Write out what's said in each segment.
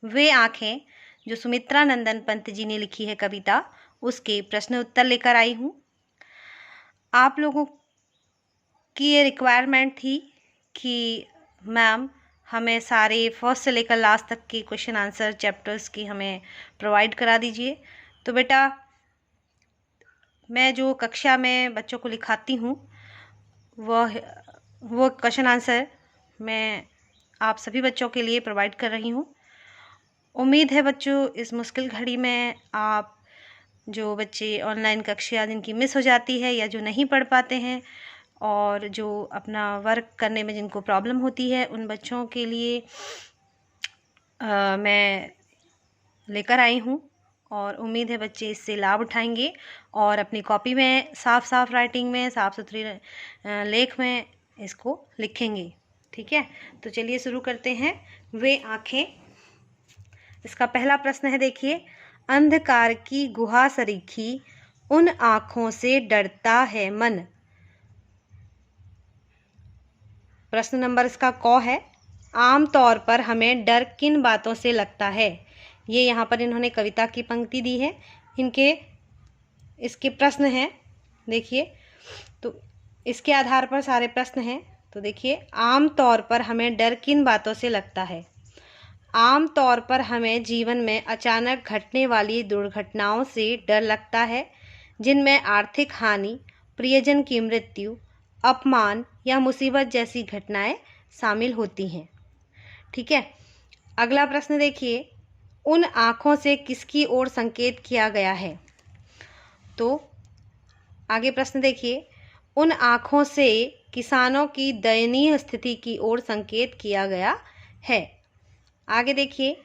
वे आंखें जो सुमित्रा नंदन पंत जी ने लिखी है कविता, उसके प्रश्न उत्तर लेकर आई हूँ। आप लोगों की ये रिक्वायरमेंट थी कि मैम हमें सारे फर्स्ट से लेकर लास्ट तक के क्वेश्चन आंसर चैप्टर्स की हमें प्रोवाइड करा दीजिए। तो बेटा मैं जो कक्षा में बच्चों को लिखाती हूँ वो क्वेश्चन आंसर मैं आप सभी बच्चों के लिए प्रोवाइड कर रही हूँ। उम्मीद है बच्चों इस मुश्किल घड़ी में आप जो बच्चे ऑनलाइन कक्षा जिनकी मिस हो जाती है या जो नहीं पढ़ पाते हैं और जो अपना वर्क करने में जिनको प्रॉब्लम होती है, उन बच्चों के लिए मैं लेकर आई हूँ और उम्मीद है बच्चे इससे लाभ उठाएंगे और अपनी कॉपी में साफ साफ राइटिंग में, साफ सुथरी लेख में इसको लिखेंगे। ठीक है, तो चलिए शुरू करते हैं। वे आंखें, इसका पहला प्रश्न है, देखिए, अंधकार की गुहा सरीखी उन आँखों से डरता है मन। प्रश्न नंबर इसका क है, आम तौर पर हमें डर किन बातों से लगता है। ये यहाँ पर इन्होंने कविता की पंक्ति दी है, इसके प्रश्न हैं, देखिए, तो इसके आधार पर सारे प्रश्न हैं। तो देखिए, आम तौर पर हमें डर किन बातों से लगता है। आम तौर पर हमें जीवन में अचानक घटने वाली दुर्घटनाओं से डर लगता है, जिनमें आर्थिक हानि, प्रियजन की मृत्यु, अपमान या मुसीबत जैसी घटनाएं शामिल होती हैं। ठीक है, अगला प्रश्न देखिए, उन आँखों से किसकी ओर संकेत किया गया है। तो आगे प्रश्न देखिए, उन आँखों से किसानों की दयनीय स्थिति की ओर संकेत किया गया है। आगे देखिए,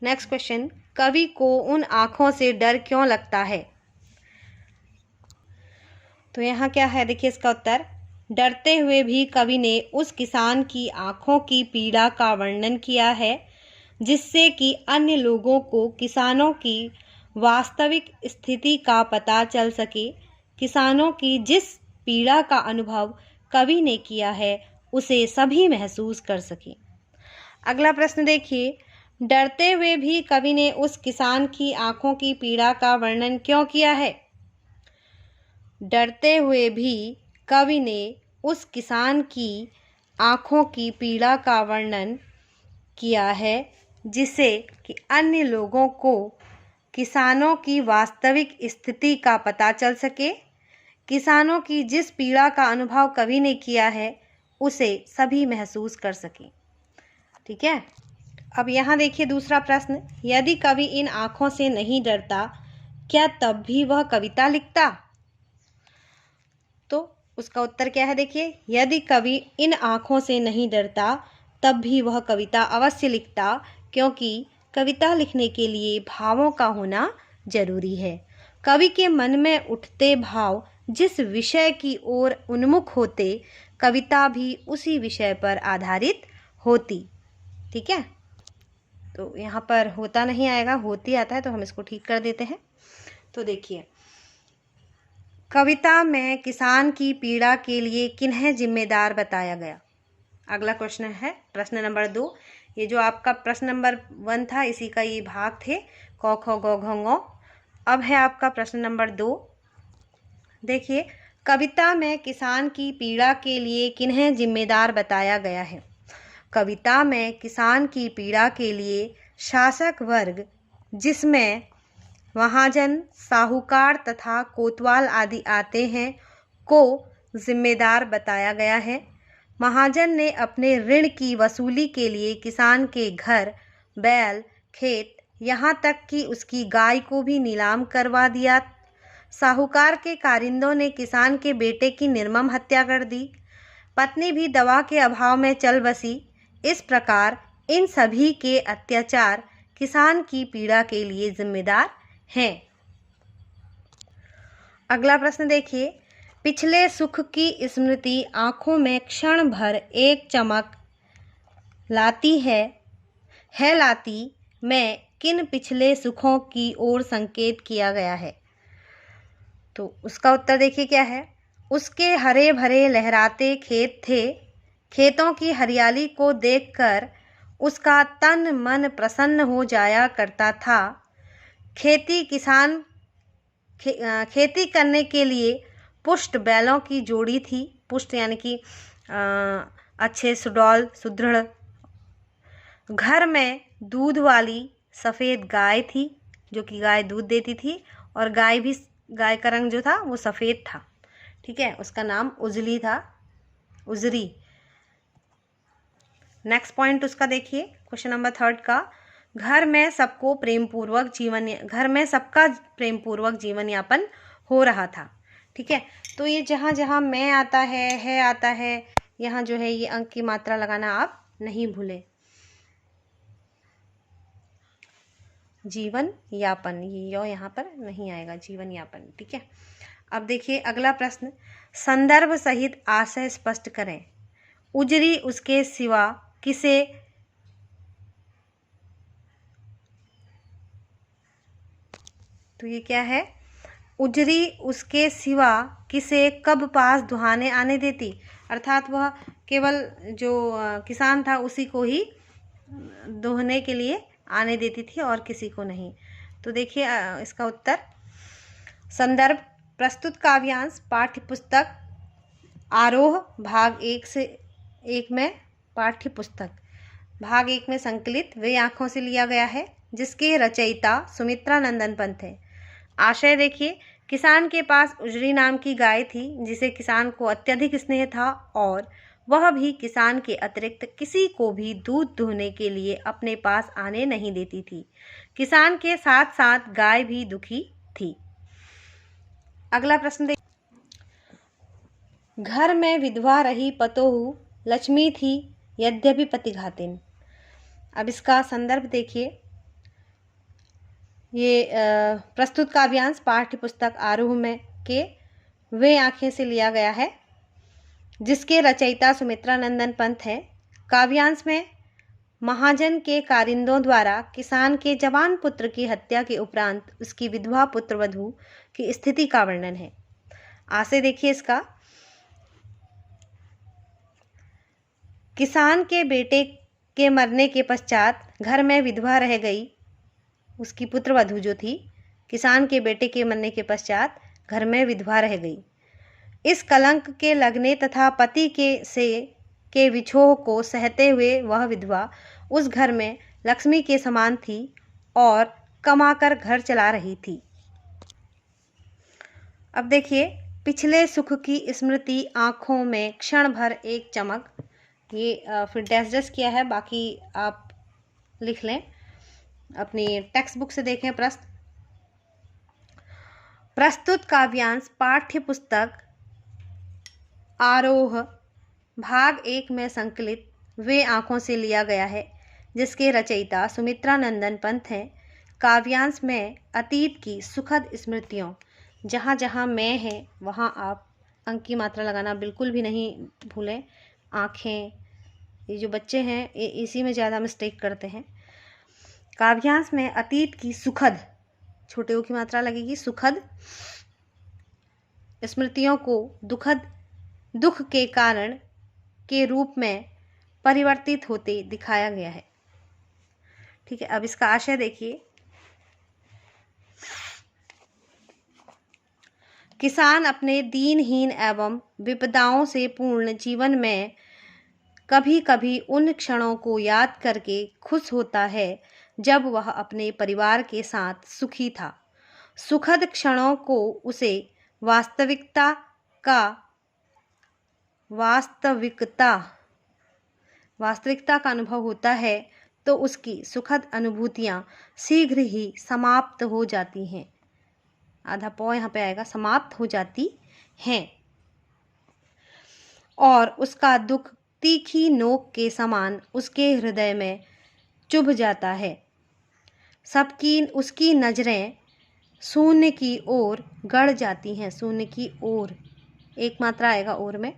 नेक्स्ट क्वेश्चन, कवि को उन आँखों से डर क्यों लगता है। तो यहाँ क्या है, देखिए इसका उत्तर, डरते हुए भी कवि ने उस किसान की आँखों की पीड़ा का वर्णन किया है, जिससे कि अन्य लोगों को किसानों की वास्तविक स्थिति का पता चल सके। किसानों की जिस पीड़ा का अनुभव कवि ने किया है, उसे सभी महसूस कर सके। अगला प्रश्न देखिए, डरते हुए भी कवि ने उस किसान की आँखों की पीड़ा का वर्णन क्यों किया है। डरते हुए भी कवि ने उस किसान की आँखों की पीड़ा का वर्णन किया है, जिससे कि अन्य लोगों को किसानों की वास्तविक स्थिति का पता चल सके। किसानों की जिस पीड़ा का अनुभव कवि ने किया है, उसे सभी महसूस कर सकें। ठीक है, अब यहाँ देखिए दूसरा प्रश्न, यदि कवि इन आँखों से नहीं डरता, क्या तब भी वह कविता लिखता। तो उसका उत्तर क्या है, देखिए, यदि कवि इन आँखों से नहीं डरता, तब भी वह कविता अवश्य लिखता, क्योंकि कविता लिखने के लिए भावों का होना जरूरी है। कवि के मन में उठते भाव जिस विषय की ओर उन्मुख होते, कविता भी उसी विषय पर आधारित होती। ठीक है, तो यहाँ पर होता नहीं आएगा, होती आता है, तो हम इसको ठीक कर देते हैं। तो देखिए, कविता में किसान की पीड़ा के लिए किन्हें जिम्मेदार बताया गया। अगला क्वेश्चन है प्रश्न नंबर 2। ये जो आपका प्रश्न नंबर 1 था, इसी का ये भाग थे, क ख ग घ ङ। अब है आपका प्रश्न नंबर 2। देखिए, कविता में किसान की पीड़ा के लिए किन्हें जिम्मेदार बताया गया है। कविता में किसान की पीड़ा के लिए शासक वर्ग, जिसमें महाजन, साहूकार तथा कोतवाल आदि आते हैं, को जिम्मेदार बताया गया है। महाजन ने अपने ऋण की वसूली के लिए किसान के घर, बैल, खेत, यहाँ तक कि उसकी गाय को भी नीलाम करवा दिया। साहूकार के कारिंदों ने किसान के बेटे की निर्मम हत्या कर दी। पत्नी भी दवा के अभाव में चल बसी। इस प्रकार इन सभी के अत्याचार किसान की पीड़ा के लिए जिम्मेदार हैं। अगला प्रश्न देखिए, पिछले सुख की स्मृति आँखों में क्षण भर एक चमक लाती है लाती में किन पिछले सुखों की ओर संकेत किया गया है। तो उसका उत्तर देखिए क्या है, उसके हरे भरे लहराते खेत थे। खेतों की हरियाली को देखकर उसका तन मन प्रसन्न हो जाया करता था। खेती करने के लिए पुष्ट बैलों की जोड़ी थी। पुष्ट यानी कि अच्छे सुडौल सुदृढ़। घर में दूध वाली सफ़ेद गाय थी, जो कि गाय दूध देती थी, और गाय का रंग जो था वो सफ़ेद था। ठीक है, उसका नाम उजली था, उजरी। नेक्स्ट पॉइंट उसका देखिए, क्वेश्चन नंबर 3 का। घर में सबका प्रेम पूर्वक जीवन यापन हो रहा था। ठीक है, तो ये जहाँ जहाँ मैं आता है आता है, यहाँ जो है ये अंक की मात्रा लगाना आप नहीं भूलें। जीवन यापन, ये यहाँ पर नहीं आएगा, जीवन यापन। ठीक है, अब देखिए अगला प्रश्न। संदर्भ सहित आशय स्पष्ट करें। उजरी उसके सिवा किसे तो ये क्या है? उजरी उसके सिवा किसे कब पास दुहाने आने देती, अर्थात वह केवल जो किसान था उसी को ही दोहने के लिए आने देती थी और किसी को नहीं। तो देखिए इसका उत्तर। संदर्भ प्रस्तुत काव्यांश पाठ्य पुस्तक आरोह भाग 1 में पाठ्य पुस्तक भाग 1 में संकलित वे आँखों से लिया गया है, जिसके रचयिता सुमित्रा नंदन पंत है। आशय देखिए, किसान के पास उजरी नाम की गाय थी, जिसे किसान को अत्यधिक स्नेह था और वह भी किसान के अतिरिक्त किसी को भी दूध दुहने के लिए अपने पास आने नहीं देती थी। किसान के साथ साथ गाय भी दुखी थी। अगला प्रश्न देखिए। घर में विधवा रही पतोहू लक्ष्मी थी, यद्यपि पतिघातिन। अब इसका संदर्भ देखिए। ये प्रस्तुत काव्यांश पाठ्य पुस्तक आरोह में के वे आँखें से लिया गया है, जिसके रचयिता सुमित्रा नंदन पंत है। काव्यांश में महाजन के कारिंदों द्वारा किसान के जवान पुत्र की हत्या के उपरांत उसकी विधवा पुत्रवधू की स्थिति का वर्णन है। आशय देखिए इसका। किसान के बेटे के मरने के पश्चात घर में विधवा रह गई। उसकी पुत्रवधू जो थी, किसान के बेटे के मरने के पश्चात घर में विधवा रह गई। इस कलंक के लगने तथा पति के विछोह को सहते हुए वह विधवा उस घर में लक्ष्मी के समान थी और कमाकर घर चला रही थी। अब देखिए, पिछले सुख की स्मृति आँखों में क्षण भर एक चमक। ये फिर डैश किया है, बाकी आप लिख लें, अपनी टेक्स्ट बुक से देखें प्रश्न। प्रस्तुत काव्यांश पाठ्य पुस्तक आरोह भाग 1 में संकलित वे आँखों से लिया गया है, जिसके रचयिता सुमित्रा नंदन पंत हैं। काव्यांश में अतीत की सुखद स्मृतियों, जहाँ जहाँ मैं है वहाँ आप अंक की मात्रा लगाना बिल्कुल भी नहीं भूलें। आँखें, ये जो बच्चे हैं ये इसी में ज़्यादा मिस्टेक करते हैं। काव्यांश में अतीत की सुखद, छोटे ओ की मात्रा लगेगी, सुखद स्मृतियों को दुख के कारण के रूप में परिवर्तित होते दिखाया गया है। ठीक है, अब इसका आशय देखिए। किसान अपने दीनहीन एवं विपदाओं से पूर्ण जीवन में कभी कभी उन क्षणों को याद करके खुश होता है जब वह अपने परिवार के साथ सुखी था। सुखद क्षणों को उसे वास्तविकता का अनुभव होता है, तो उसकी सुखद अनुभूतियाँ शीघ्र ही समाप्त हो जाती हैं। आधा पौ यहाँ पे आएगा, समाप्त हो जाती हैं, और उसका दुख तीखी नोक के समान उसके हृदय में चुभ जाता है। उसकी नजरें शून्य की ओर गड़ जाती हैं। शून्य की ओर, एक मात्रा आएगा ओर में,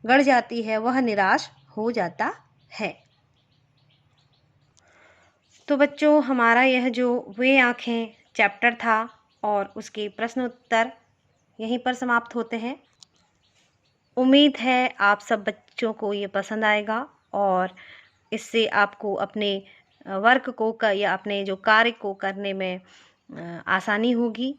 गड़ जाती है, वह निराश हो जाता है। तो बच्चों, हमारा यह जो वे आँखें चैप्टर था और उसके प्रश्न उत्तर यहीं पर समाप्त होते हैं। उम्मीद है आप सब बच्चों को ये पसंद आएगा और इससे आपको अपने वर्क को या अपने जो कार्य को करने में आसानी होगी।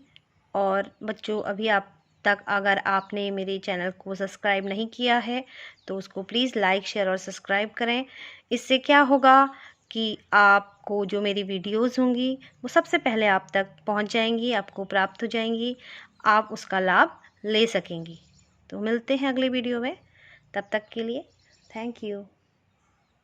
और बच्चों, अभी आप तक अगर आपने मेरे चैनल को सब्सक्राइब नहीं किया है तो उसको प्लीज़ लाइक, शेयर और सब्सक्राइब करें। इससे क्या होगा कि आपको जो मेरी वीडियोस होंगी वो सबसे पहले आप तक पहुंच जाएंगी, आपको प्राप्त हो जाएंगी, आप उसका लाभ ले सकेंगी। तो मिलते हैं अगले वीडियो में, तब तक के लिए थैंक यू।